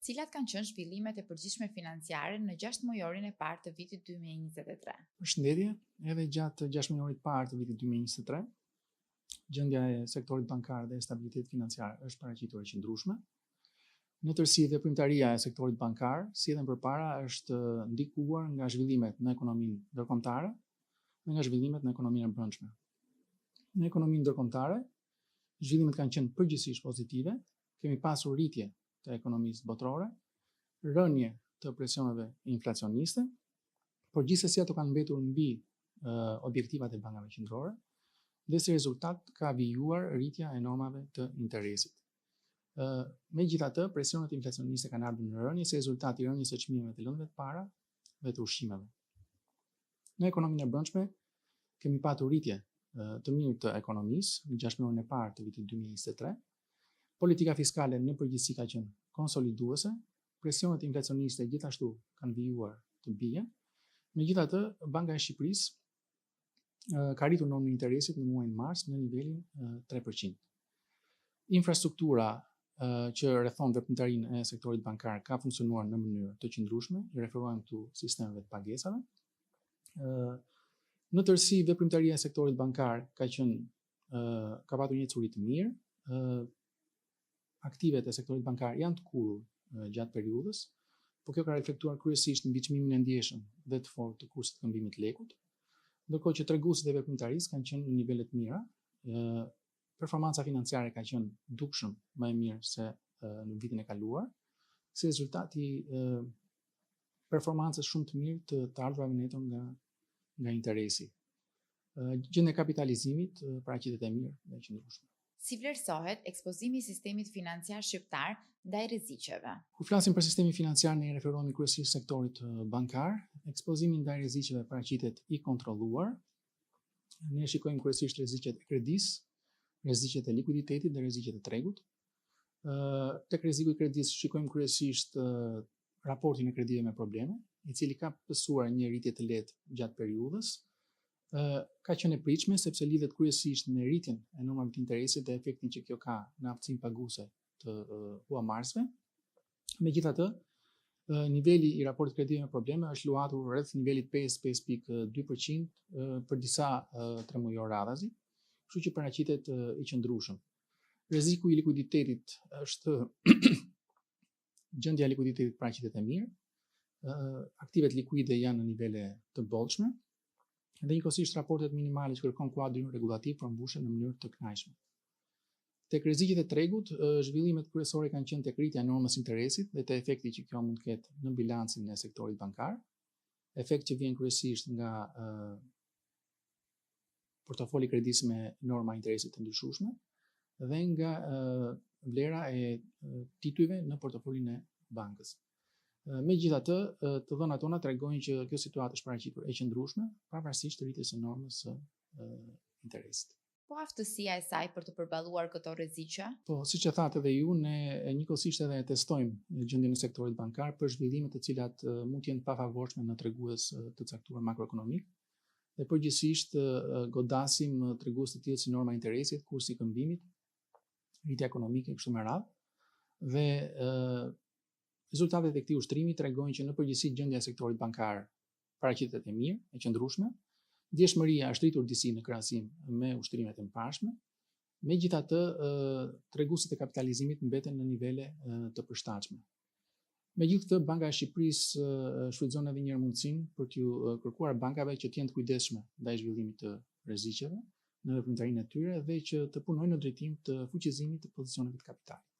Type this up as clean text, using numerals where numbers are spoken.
Cilat kanë qenë zhvillimet e përgjithshme financiare në 6 muajorin e parë të vitit 2023? Përshëndetje, edhe gjatë 6 muajorit parë të vitit 2023, gjendja e sektorit bankar dhe stabilitet financiar është paraqitur e qëndrueshme. Në tërësi, veprimtaria e sektorit bankar, si edhe më përpara, është ndikuar nga zhvillimet në ekonominë ndërkombëtare dhe nga zhvillimet në ekonominë e brendshme. Në ekonominë ndërkombëtare, zhvillimet kanë qenë përgjithsisht pozitive, kemi pasur rritje të ekonomisë botërore, rënje të presioneve inflacioniste, por gjithsesi ato kanë mbetur mbi objektivat e bankave qendrore dhe si rezultat ka vijuar rritja e normave të interesit. Megjithatë, presionet inflacioniste kanë ardhur në rënje si rezultat i rënjes së çmimeve të lëndëve të para dhe të ushqimeve. Në ekonominë e brendshme kemi patur rritje të mirë të ekonomisë në 6 muajin e parë të vitit 2023. Politika fiskale në përgjithësi ka qenë konsoliduese, presionet inflacioniste gjithashtu kanë vijuar të bien. Megjithatë, Banka e Shqipërisë ka rritur normën e interesit në muajin mars në nivelin 3%. Infrastruktura që rrethon veprimtarinë e sektorit bankar ka funksionuar në mënyrë të qëndrueshme, i referohem këtu sistemeve të pagesave. Në tërësi, veprimtaria e sektorit bankar ka patur një ecuri të mirë. Aktivet e sektorit bankar janë të kurrë gjatë periudhës, por kjo ka reflektuar kryesisht mbi çmimin e ndjeshëm dhe të fortë të kursit të këmbimit të lekut, ndërkohë që treguesit e veprimtarisë kanë qenë në nivele të mira. Performanca financiare ka qenë dukshëm më e mirë se në vitin e kaluar, si rezultat i performancës shumë të mirë të ardhurave neto nga interesi. Gjendja e kapitalizimit paraqitet e mirë dhe e qëndrueshme. Si vlerësohet ekspozimi i sistemit financiar shqiptar ndaj rreziqeve? Kur flasim për sistemin financiar, ne referohemi kryesisht sektorit bankar. Ekspozimi ndaj rreziqeve paraqitet i kontrolluar. Ne shikojmë kryesisht rreziqet e kredisë, rreziqet e likuiditetit dhe rreziqet e tregut. Tek rreziku i kredisë shikojmë kryesisht raportin e kredive me probleme, i cili ka pësuar një rritje të lehtë gjatë periudhës. Ka qenë e pritshme sepse lidhet kryesisht me rritjen e normave të interesit dhe efektin që kjo ka në aftësinë paguese të huamarsve. Megjithatë, niveli i raportit kredive me probleme është luatur rreth nivelit 5.2% për disa tremujor radhazi, kështu që paraqitet i qëndrueshëm. Rreziku i likuiditetit është gjendja e likuiditetit paraqitet e mirë. Aktivet likuide janë në nivele të bollshme. Dhe njëkohësisht raportet minimale që kërkon kuadrin regulativ përmbushën në mënyrë të kënaqshme. Tek rreziqet e tregut, zhvillimet kryesore kanë qenë tek rritja e normës interesit dhe të efekti që kjo mund të ketë në bilancin e sektorit bankar, efekt që vjen kryesisht nga portofoli kredisë me norma interesit të ndryshueshme dhe nga vlera e titujve në portofolin e bankës. Megjithatë, të dhënat tona tregojnë që kjo situatë është paraqitur e qëndrueshme, pavarësisht rritjes së normës së interesit. Po aftësia e saj për të përballuar këto rreziqe? Po, siç e thatë edhe ju, ne njëkohësisht edhe testojmë gjendjen e sektorit bankar për zhvillime të cilat mund të jenë pafavorshme në tregues të caktuar makroekonomik. Dhe përgjithsisht godasim tregues të tillë si norma e interesit, kursi i këmbimit, rritja ekonomike kështu me radhë. Dhe rezultatet e këtij ushtrimi tregojnë që në përgjithësi gjendja e sektorit bankar paraqitet e mirë, e qëndrueshme. Ndjeshmëria është rritur disi në krahasim me ushtrimet e mëparshme. Megjithatë, treguesit e kapitalizimit mbeten në nivele të përshtatshme. Megjithatë, Banka e Shqipërisë shfrytëzon edhe një herë mundësinë për t'ju kërkuar bankave që të jenë të kujdesshme ndaj zhvillimit të rreziqeve në veprimtarinë e tyre dhe që të punojnë në drejtim të fuqizimit të pozicioneve të kapitalit.